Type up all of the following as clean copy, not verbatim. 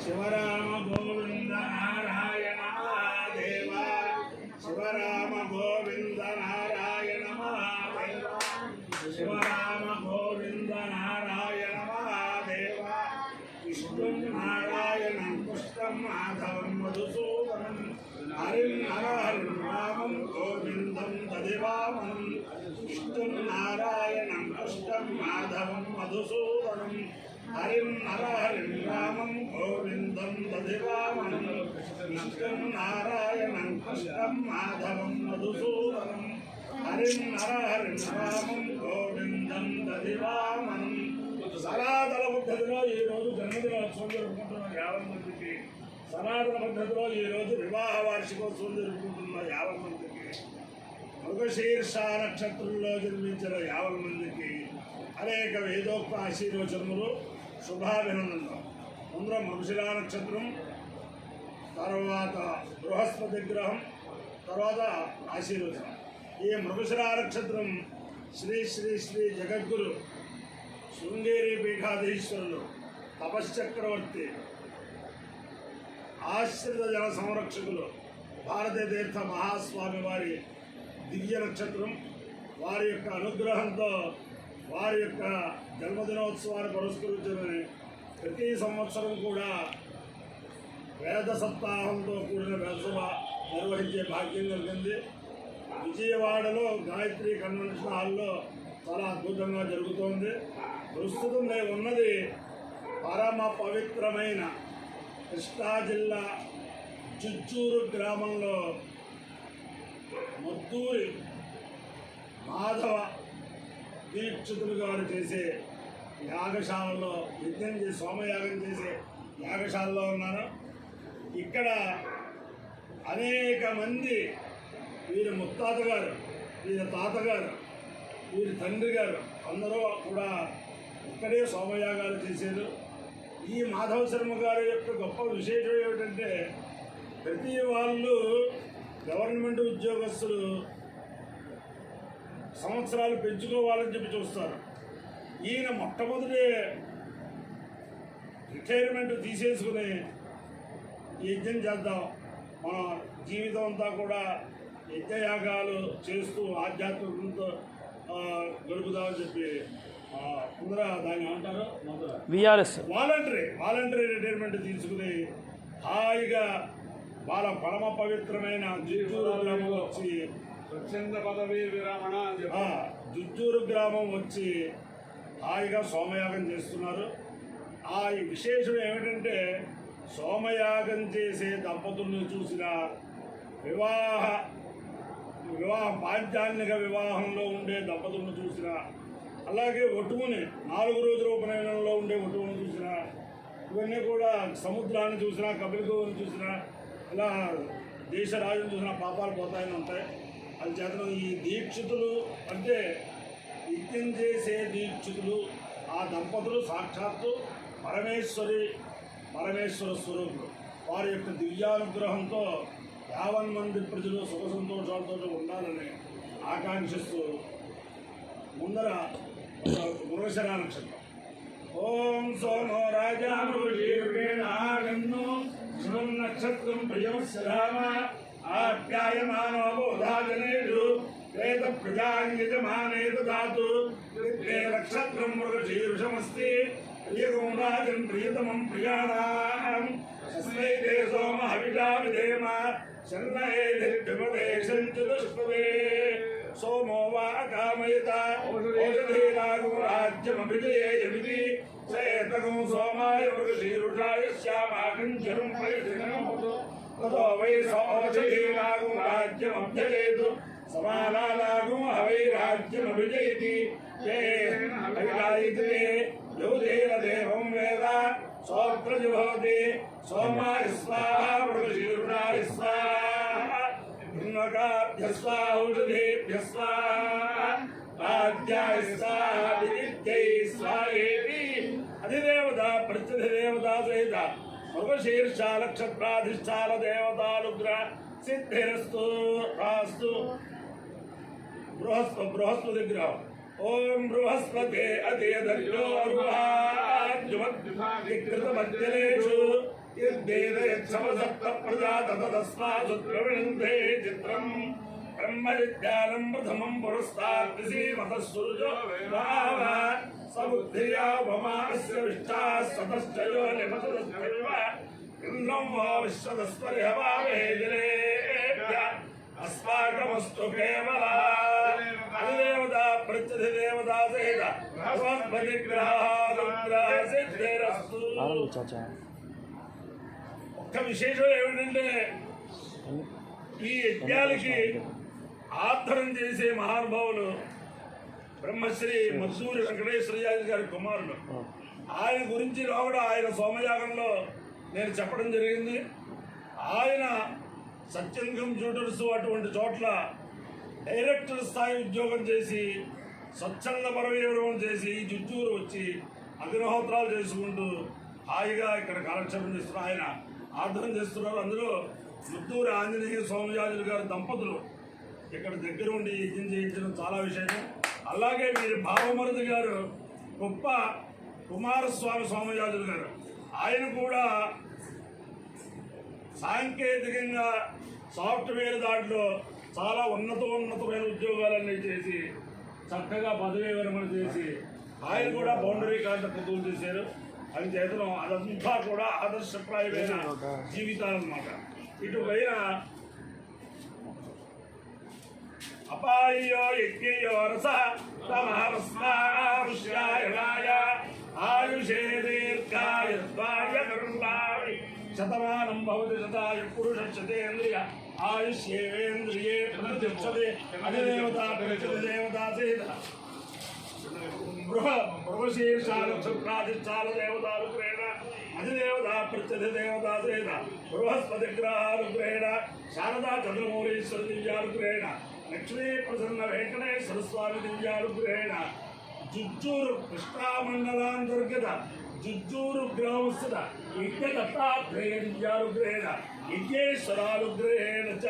శివరామ గోవింద నారాయణ మహాదేవ శివరామ గోవింద నారాయణ మహాదేవ శివరామ గోవింద నారాయణ మహాదేవ విష్ణుం నారాయణం కృష్ణం మాధవం మధుసూదనం హరిం నరహరిం రామం గోవిందం దదివామనం విష్ణుం నారాయణం కృష్ణం మాధవం మధుసూదనం హరిం నరహరిం రామం గోవిందం దదివామనం విష్ణుం నారాయణం కృష్ణం మాధవం మధుసూదనం హరిం నరహరిం రామం గోవిందం దదివామనం. సనాతన పద్ధతిలో ఈరోజు జన్మదినోత్సవం జరుపుకుంటున్న 50 మందికి, సనాతన పద్ధతిలో ఈరోజు వివాహ వార్షికోత్సవం జరుపుకుంటున్న 50 మందికి, మృగశీర్ష నక్షత్రంలో జన్మించిన 50 మందికి అనేక వేదోక్త ఆశీర్వచనములు, శుభాభినందనలు. ముందర మృగశిరా నక్షత్రం, తర్వాత బృహస్పతి గ్రహం, తర్వాత ఆశీర్వచనం. ఈ మృగశిరా నక్షత్రం శ్రీ శ్రీ శ్రీ జగద్గురు శృంగేరి పీఠాధీశ్వరులు తపశ్చక్రవర్తి ఆశ్రిత జన సంరక్షకులు భారతీ తీర్థ మహాస్వామి వారి దివ్య నక్షత్రం. వారి యొక్క అనుగ్రహంతో వారి యొక్క జన్మదినోత్సవాన్ని పురస్కరించుకొని ప్రతి సంవత్సరం కూడా వేద సప్తాహంతో కూడిన వేదసభ నిర్వహించే భాగ్యం కలిగింది. విజయవాడలో గాయత్రి కన్వెన్షన్ హాల్లో చాలా అద్భుతంగా జరుగుతోంది. ప్రస్తుతం నేను ఉన్నది పరమ పవిత్రమైన కృష్ణా జిల్లా జుజ్జూరు గ్రామంలో మద్దూరి మాధవ దీక్షితులు గారు చేసే యాగశాలలో సోమయాగం చేసే యాగశాలలో ఉన్నాను. ఇక్కడ అనేక మంది వీరి ముత్తాత గారు, వీరి తాతగారు, వీరి తండ్రి గారు అందరూ కూడా ఇక్కడే సోమయాగాలు చేశారు. ఈ మాధవ శర్మ గారి యొక్క గొప్ప విశేషం ఏమిటంటే ప్రతి వాళ్ళు గవర్నమెంట్ ఉద్యోగస్తులు సంవత్సరాలు పెంచుకోవాలని చెప్పి చూస్తారు. ఈయన మొట్టమొదటి రిటైర్మెంట్ తీసేసుకుని యజ్ఞం చేద్దాం, మన జీవితం అంతా కూడా యజ్ఞయాగాలు చేస్తూ ఆధ్యాత్మికంతో గడుపుదామని చెప్పి ముందర దాన్ని ఏమంటారు వాలంటరీ రిటైర్మెంట్ తీసుకుని హాయిగా వాళ్ళ పరమ పవిత్రమైన జుజ్జూరు గ్రామం వచ్చి స్వచ్ఛంద పదవీ విరమణ జుజ్జూరు గ్రామం వచ్చి హాయిగా సోమయాగం చేస్తున్నారు. ఆ విశేషం ఏమిటంటే సోమయాగం చేసే దంపతులను చూసిన వివాహం పాంచాన్నిక వివాహంలో ఉండే దంపతులను చూసిన, అలాగే ఒటువుని 4 రోజుల ఉపనయనంలో ఉండే ఒటువును చూసిన, ఇవన్నీ కూడా సముద్రాన్ని చూసినా, కపిలగోవుని చూసినా, ఇలా దేశ రాజును చూసినా పాపాలు పోతాయని ఉంటాయి. అది చేత ఈ దీక్షితులు అంటే యజ్ఞం చేసే దీక్షితులు, ఆ దంపతులు సాక్షాత్తు పరమేశ్వర స్వరూపులు. వారి యొక్క దివ్యానుగ్రహంతో 50 మంది ప్రజలు సుఖ సంతోషాలతో ఉండాలని ఆకాంక్షిస్తూ ముందర మృగశిరా నక్షత్రం. ఓం సోమో రాజా మృగశీర్వేణాగన్ను శుభం నక్షత్రం ప్రియమశ్రామ ఆప్యాయమానో బోధాజనేషు వేద ప్రజాంగజమానే దాతు నక్షత్రం మృగశీర్షమస్తి ప్రియగం రాజన్ ప్రియతమం ప్రియాణాం తస్మై తే సోమ హవిషా విధేమ శరణేధిర్విపదేశంచుదుష్పదే సోమో వా అకామయత ఓషధీనాగం రాజ్యమభిజయేయమితి సేతగం సోమాయ మృగశీరుషాయ శ్యామాకంచరం పరిధినమోతు తతో వై సోషధీనాగం రాజ్యమభ్యజేతు సమానానాగం హవై రాజ్యమభిజయతి యోధేన దేవం వేద సోప్రజుభవతి సోమాయ స్వాహా మృగశీరుషాయ స్వాహా హిన్వకాభ్య స్వాహా ఔషధేభ్య స్వాహా రాజ్యాయ స్వాహా విద్యై స్వాహేతి. అధిదేవత ప్రత్యధిదేవత సహిత మృగశీర్ష నక్షత్రాధిష్టాన దేవతానుగ్రహ సిద్ధిరస్తు రాస్తు. బృహస్పతి గ్రహం. ఓం బృహస్పతే అధేధర్యోర్వాజ్యుమద్వికృతమజ్జలేషు यद्वेदयत्समसप्त प्रजा ततस्मादुत्प्रविणन्ते चित्रम् ब्रह्मविद्यानं प्रथमं पुरस्तात् ऋषिमतः सूर्यो भाव समुद्रिया वमास्य विष्टाः सतश्च यो निपतदस्त्वैव इन्नं वो विश्वदस्पर्यभावेजलेभ्य अस्माकमस्तु केवला अधिदेवता प्रत्यधिदेवता सहित भगवद्पतिग्रहानुग्रह सिद्धिरस्तु ఒక్క విశేషం ఏమిటంటే ఈ యజ్ఞాలకి ఆధారం చేసే మహానుభావులు బ్రహ్మశ్రీ మద్దూరి వెంకటేశ్వరయాజి గారి కుమారులు. ఆయన గురించి కూడా ఆయన సోమయాగంలో నేను చెప్పడం జరిగింది. ఆయన సత్యం కంప్యూటర్స్ అటువంటి చోట్ల డైరెక్టర్ స్థాయి ఉద్యోగం చేసి స్వచ్ఛంద పరవివరం చేసి జుజ్జూరు వచ్చి అగ్నిహోత్రాలు చేసుకుంటూ హాయిగా ఇక్కడ కాలక్షేపం చేస్తున్నారు. ఆయన ఆర్ధనం చేస్తున్నారు. అందులో ముద్దూరి ఆంజనేయ సోమయాజులు గారి దంపతులు ఇక్కడ దగ్గర ఉండి యజ్ఞం చేయించడం చాలా విశేషం. అలాగే వీరి భావమరుది గారు గొప్ప కుమారస్వామి సోమయాజులు గారు, ఆయన కూడా సాంకేతికంగా సాఫ్ట్వేర్ దాంట్లో చాలా ఉన్నతమైన ఉద్యోగాలన్నీ చేసి చక్కగా పదవీ విరమణ చేసి ఆయన కూడా బౌండరీ కాంట్రాక్ట్ పూర్తి చేశారు. అది చేతనం అదంతా కూడా ఆదర్శప్రాయమైన జీవితాలన్నమాట. ఇటు పైన అపాయో యజ్ఞయో రస తమహస్మారుష్యాయ ఆయుషే దీర్ఘాయ ద్వాయ శతమానం భవతి శతాయు పురుష శతేంద్రియ ఆయుష్యేంద్రియే ప్రతిష్టతే అధిదేవతా ప్రతిదేవతా సహిత బృహశీర్షాలక్షప్రాధిష్టాల దేవతానుగ్రహేణ అధిదేవతా ప్రత్యధిదేవతా సహిత బృహస్పతిగ్రహానుగ్రహేణ శారదా చంద్రమౌళీశ్వర దివ్యానుగ్రహేణ లక్ష్మీ ప్రసన్న వెంకటేశ్వర స్వామి దివ్యానుగ్రహేణ జుజ్జూరు కృష్ణామండలాంతర్గత జుజ్జూరు గ్రామస్థిత యజ్ఞదత్తాత్రేయ దివ్యానుగ్రహేణ యజ్ఞేశ్వరానుగ్రహేణ చ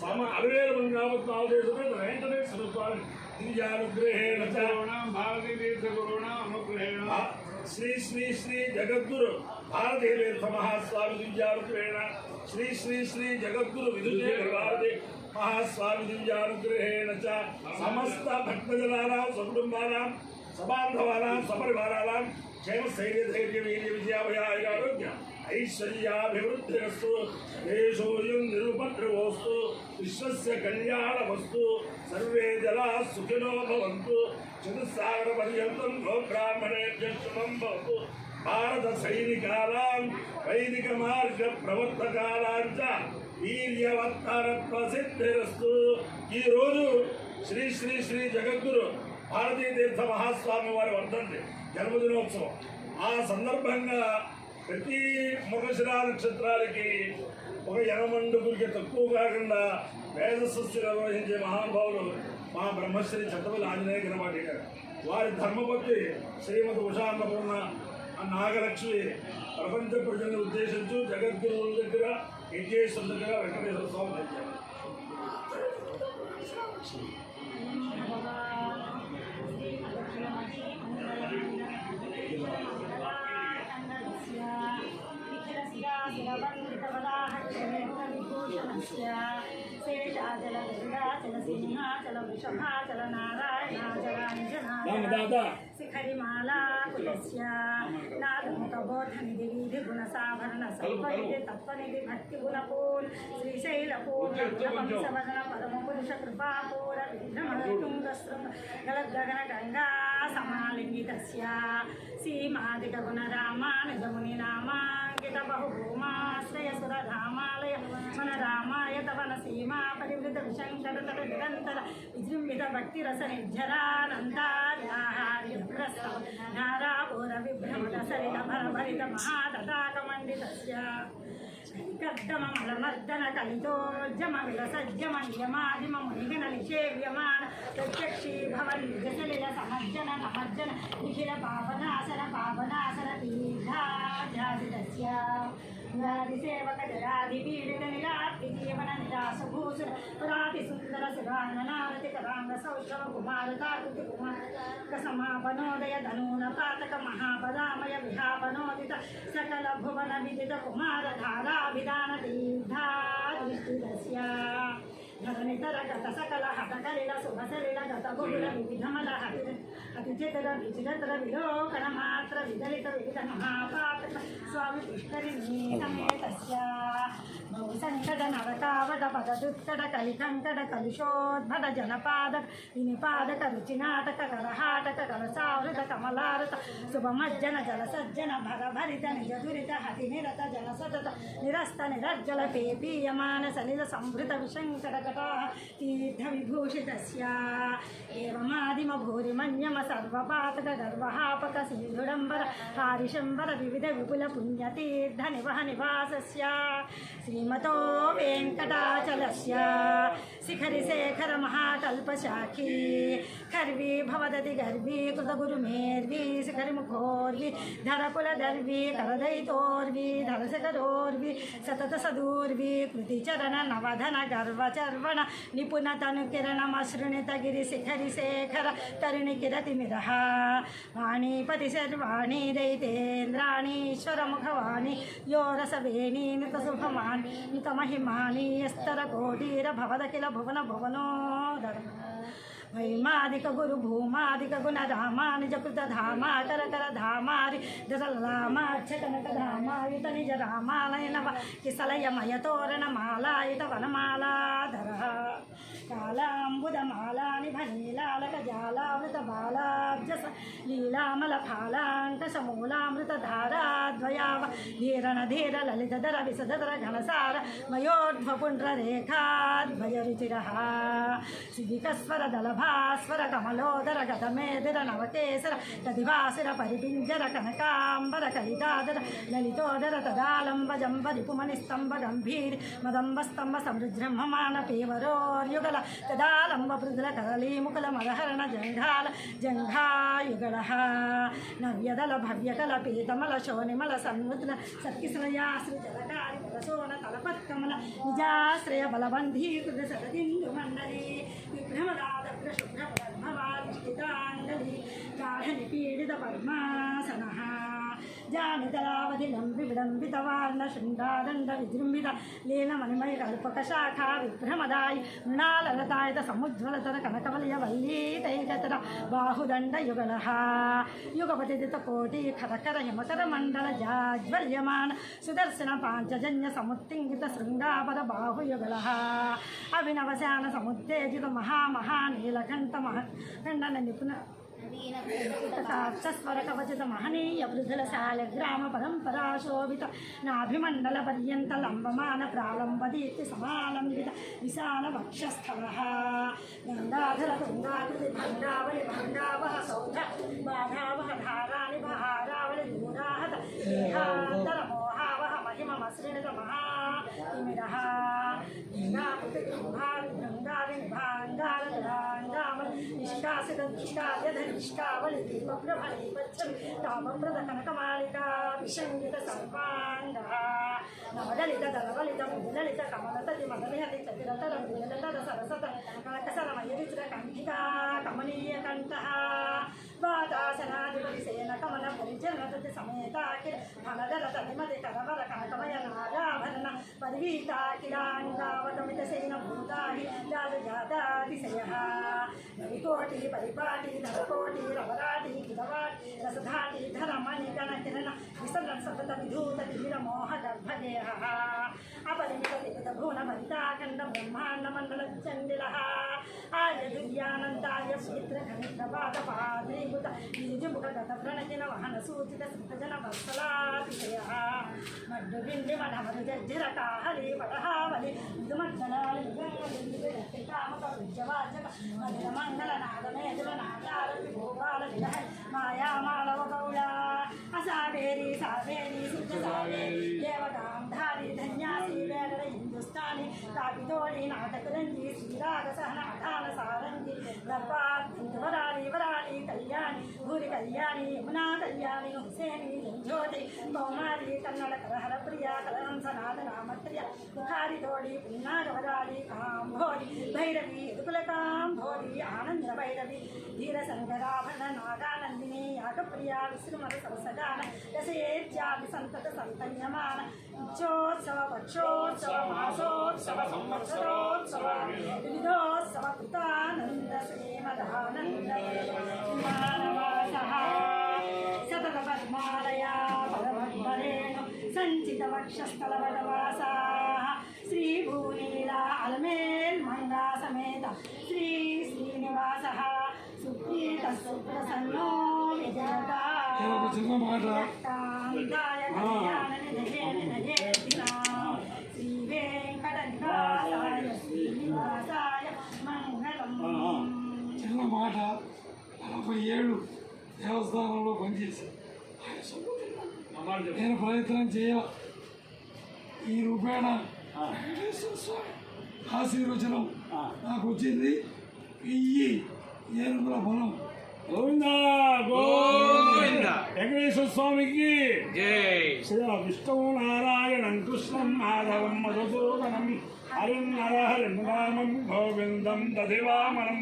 సమ 60,000 మంది కాబట్టి 4 వెంకటేశ్వర స్వామి దివ్యానుగ్రహేణ చ భారతీ తీర్థ గురుణాం అనుగ్రహేణ శ్రీ శ్రీ శ్రీ జగద్గురు భారతీ తీర్థ మహాస్వామి దివ్యానుగ్రహేణ శ్రీ శ్రీ శ్రీ జగద్గురు విధుశేఖర భారతి మహాస్వామి దివ్యానుగ్రహేణ చ సమస్త భక్తజనానాం సకుటుంబానాం సబాంధవానాం సపరివారానాం క్షేమ స్థైర్య ధైర్య వీర్య విజయాభయారోగ్య ఐశ్వర్యాభివృద్ధిరస్తు దేశోయం నిరుపద్రవోస్తు విశ్వస్య కళ్యాణమస్తు సర్వే జలా సుఖినో భవంతు చతుస్సాగర పర్యంతం గోబ్రాహ్మణేభ్యః శుభం భవతు భారత సైనికానాం వైదిక మార్గ ప్రవర్తకానాం చ వీర్యవత్తరత్వ సిద్ధిరస్తు. ఈరోజు శ్రీ శ్రీ శ్రీ జగద్గురు భారతీ తీర్థ మహాస్వామి వారి వర్ధంతి జన్మదినోత్సవం. ఆ సందర్భంగా ప్రతి మృగశిర నక్షత్రాలకి ఒక యనమండుగురికి తక్కువ కాకుండా వేదస్సు నిర్వహించే మహానుభావులు మా బ్రహ్మశ్రీ ఛత్రపతి ఆంజనేయ గిరవాటి గారు. వారి ధర్మపత్ని శ్రీమతి ఉషాన్నపూర్ణ నాగలక్ష్మి ప్రపంచ ప్రజలను ఉద్దేశించు జగద్గురువుల దగ్గర యజ్ఞేశ్వరుల దగ్గర వెంకటేశ్వర స్వామి తెచ్చారు. శిఖరిమాలా కులస్య నాదముఖబోధనిధి విధి గుణసాభరణ సౌపరిధి తత్వనిధి భక్తి గుణపూర్ శ్రీశైలపూర్ణ వంశవదన పరమ పురుష కృపాపూర విఘ్నమతుంగగన గంగా సమాలింగితస్య సీమాదిక గుణ రామానుజముని నామాంకిత బహుభూమాశ్రయ సురధామాలయ మన రామాయ తవన సీమా పరివృత విశంకర తట నిరంతర విజృంభిత భక్తి రస నిర్జరానందార్యాహార్యభ్రస్త నారాపూర విభ్రమణ సరిత భరభరిత మహాతటాకమండితస్య కర్దమమలమర్దన కలితోజ్జమ విలసజ్జమన్యమాదిమ మునిగన నిషేవ్యమాన ప్రత్యక్షీభవన్ నిజసలిల సమర్జన నమర్జన నిఖిల పావనాసన దీర్ఘాజ ध्यासितस्य व्याधिसेवकजराधिपीडितनिरात्रिजीवननिरासभूषण पुरातिसुन्दरसुराननारतिकराङ्गसौष्ठवकुमारताकृतिकुमारकसमापनोदय धनूनपातक महापदामय विहापनोदित सकल भुवन विदित कुमारधाराभिधान दीर्घादृष्टिदस्य धरनितर गत सकल हठकलिल सुभसलिल गत बहुल विविधमल अतिचितर विचिरतर विलोकन मात्र विदलित विविध महापातक स्वामी पुष्करिणी समेतस्य भवसङ्कट नरकावट पददुत्कट कलिकङ्कट कलुषोद्भट जनपादक विनिपादक रुचिनाटक करहाटक करसावृत कमलारत शुभमज्जन जलसज्जन भरभरित निजदुरित हतिनिरत जनसतत निरस्त निरज्जल पेपीयमान सलिल संवृत विशङ्कटकटा तीर्थविभूषितस्य एवमादिम भूरिमन्यम सर्वपातक गर्वहापक सिन्धुडम्बर हारिशम्बर विविध विपुल पुण्यतीर्थ निवह निवासस्य श्रीमतो वेङ्कटाचलस्य शिखरिशेखर महाकल्पशाखी खर्वी भवदति गर्वी कृतगुरुमेर्वी शिखरिमुखोर्वी धरकुलदर्वी करदयितोर्वी धरशकरोर्वी सतत सदूर्वी कृतिचरण नवधन गर्वचर्वण निपुणतनुकिरणमसृणित गिरिशिखरिशेखर तरुणिकिरतिमिरः वाणीपति सर्वाणि दैतेन्द्राणीश्वरमुखवाणी यो रसवेणी नितशुभमान् नितमहिमानि यस्तरकोटिरभवद किल भुवन भुवनोदर वैमादिक गुरु भूमादिक गुण रामानुज कृत धामा कर कर धामारि दशलामाक्ष कनक धामायुत निज रामालय नव किसलयमय तोरण मालायुत वनमालाधरः कालाम्बुदमालानि भनीलालक जालावृत बालाब्जस लीलामलफालाङ्कशमूलामृतधाराद्वयाव धीरण धीर ललितधर विसधर घनसार मयोर्ध्वपुण्ड्ररेखाद्वयरुचिरः सिद्धिकस्वर दलभास्वर कमलोदर गतमेदिर नवकेसर तदिवासिर परिपिञ्जर कनकाम्बर कलितादर ललितोदर तदालम्ब जम्ब रिपुमणिस्तम्भ गम्भीर मदम्बस्तम्भ समृद्रह्ममान पेवरोर्युगल तदालम्ब पृथुल करली मुकुल मदहरण जङ्घाल जङ्घायुगलः नव्यदल भव्यकल पीतमल शोनिमल सन्मुद्र सत्किसलयाश्रिजलकारि प्रसोन तलपत्कमल निजाश्रय बलबन्धीकृत सतदिन्दुमण्डली विभ्रमदादग्र शुभ्रपद्मवादिष्टिताङ्गली गाढनिपीडित पद्मासनः जानितलावधिलं विविडम्बितवार्ण शृङ्गादण्ड विजृम्भित लीलमणिमय कल्पकशाखा विभ्रमदायि मृणाललतायत समुज्ज्वलतर कनकवलयवल्लीतैकतर बाहुदण्डयुगलः युगपतिदितकोटि खरकर हिमकर मण्डल जाज्वल्यमान सुदर्शन पाञ्चजन्य समुत्तिङ्गित शृङ्गापद बाहुयुगलः अभिनवशान समुत्तेजित महानीलकण्ठ खण्डन निपुण स्वर कवचित महनीय मृदुलशाल ग्राम परंपरा शोभित नाभिमंडल पर्यंत लंबमान प्रालंबदीप्ति समालंबित विशाल वक्षस्थलः गंगाधर गंगाकृति भंगावलि भंगावह सौध बाधावह धाराणि बहारावलि दूराहत देहांतर मोहावह महिममसृणित महातिमिरः गंगाकृति गंगारि गंगारि भांगार गंगावल निष्कासित निष्काद्य निष्कावलि दीपप्रभली पच्छमि तामप्रद कनकमालिका विशङ्गित सर्वाङ्गः नवदलित दलवलित मुदलित कमलतति मदनिहति चतिरतर मृदलतर सरसत कनकसरमयविचिर कण्ठिका कमनीयकण्ठः वातासनाधिपति सेन कमल परिजनतति समेताखिल फलदर ततिमति करवर कनकमय नागाभरण परिवीताखिलाङ्गावतमित सेन भूताहि राजजातातिशयः रविकोटि परिपाटि धरकोटि रवराटि किलवाटि रसधाटि धरमणि गणकिरण विसर्जन सतत विधूत तिमिर मोह गर्भदेहः अपरिमित विविध भुवन भरिताखण्ड ब्रह्माण्ड मण्डल चण्डिलः आर्य दिव्यानन्दाय क्षेत्र घनित्रपाद पाद्रीभूत निजुमुख गत प्रणकिन वहन सूचित सृतजन वत्सलातिशयः मड्डुबिण्डि मढमधु जज्जिर काहली पटहावलि मृदुमद्दलालि मृगङ्गलिकामक विद्यवाचक मदिर मंगल नागमेजुल नागारति भोपाल विलह माया मालव गौला असावेरी सावेरी सुख सावेरी देवगांधारी धन्यासी वेगड़ हिंदुस्तानी काबितोड़ी नाटकरंजी श्रीराग सहन अठान सारंगी दरबार वराली वराली कल्याणी भूरि కళ్యాణి యమునా కళ్యాణి హుసేని జ్యోతి కౌమారి కన్నడ కరహర ప్రియ కలహం సనాతన మత్ర్య ముఖారి తోడి పున్నాగవరాడి కాంభోరి భైరవి ఎదుకుల కాంభోరి ఆనంద భైరవి ధీర సంగరాభరణ నాగానందిని యాగప్రియ విశ్రుమర సరసగాన దశేత్యాది సంతత సంతన్యమాన నిత్యోత్సవ పక్షోత్సవ మాసోత్సవ సంవత్సరోత్సవ వివిధోత్సవ కృతానంద శ్రీమదానంద మానవాసః సతత పద్మాలయా పరమద్భరేణ సంచిత వక్షస్థలవడవాసా శ్రీ భూనీలా అలమేల్ మంగా సమేత శ్రీ శ్రీనివాస సుప్రీత సుప్రసన్నో విజయదా శ్రీ వెంకటనివాసాయ శ్రీనివాసాయ మంగళం. చిన్న మాట 40 ఏళ్ళు దేవస్థానంలో పనిచేసి ఆయన సొమ్ము తిన్నాను. నేను ప్రయత్నం చేయాలి. ఈ రూపేణ వెంకటేశ్వర స్వామి ఆశీర్వచనం నాకు వచ్చింది. 1000 ఏనుగుల బలం. గోవిందా గోవింద వెంకటేశ్వర స్వామికి జై. శ్రీ విష్ణు నారాయణం కృష్ణం మాధవం మధుసూదనం హరిం నరహరిం రామం గోవిందం దధివామనం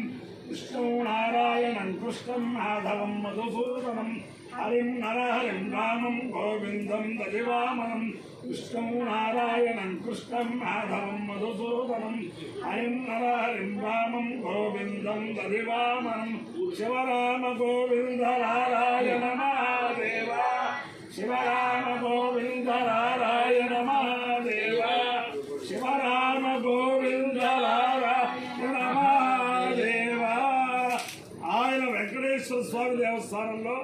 విష్ణు నారాయణం కృష్ణం మాధవం మధుసూదనం హరిం నరహరిం రామం గోవిందం దధివామనం విష్ణు నారాయణం కృష్ణం మాధవం మధుసూదనం హరిం నరహరిం రామం గోవిందం దధివామనం శివరామ గోవింద నారాయణ మహాదేవ శివరామ గోవింద నారాయణ మహాదేవ శివరామ గోవింద నారాయణ మహాదేవ. ఆయన వెంకటేశ్వర స్వామి దేవస్థానంలో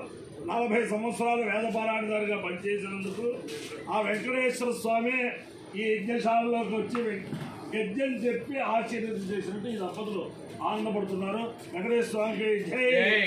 40 సంవత్సరాలు వేదపారాయణదారిగా పనిచేసినందుకు ఆ వెంకటేశ్వర స్వామి ఈ యజ్ఞశాలలోకి వచ్చి యజ్ఞం చెప్పి ఆశీర్వదం చేసినట్టు ఈ దంపతులు ఆనందపడుతున్నారు. వెంకటేశ్వర స్వామికి జై.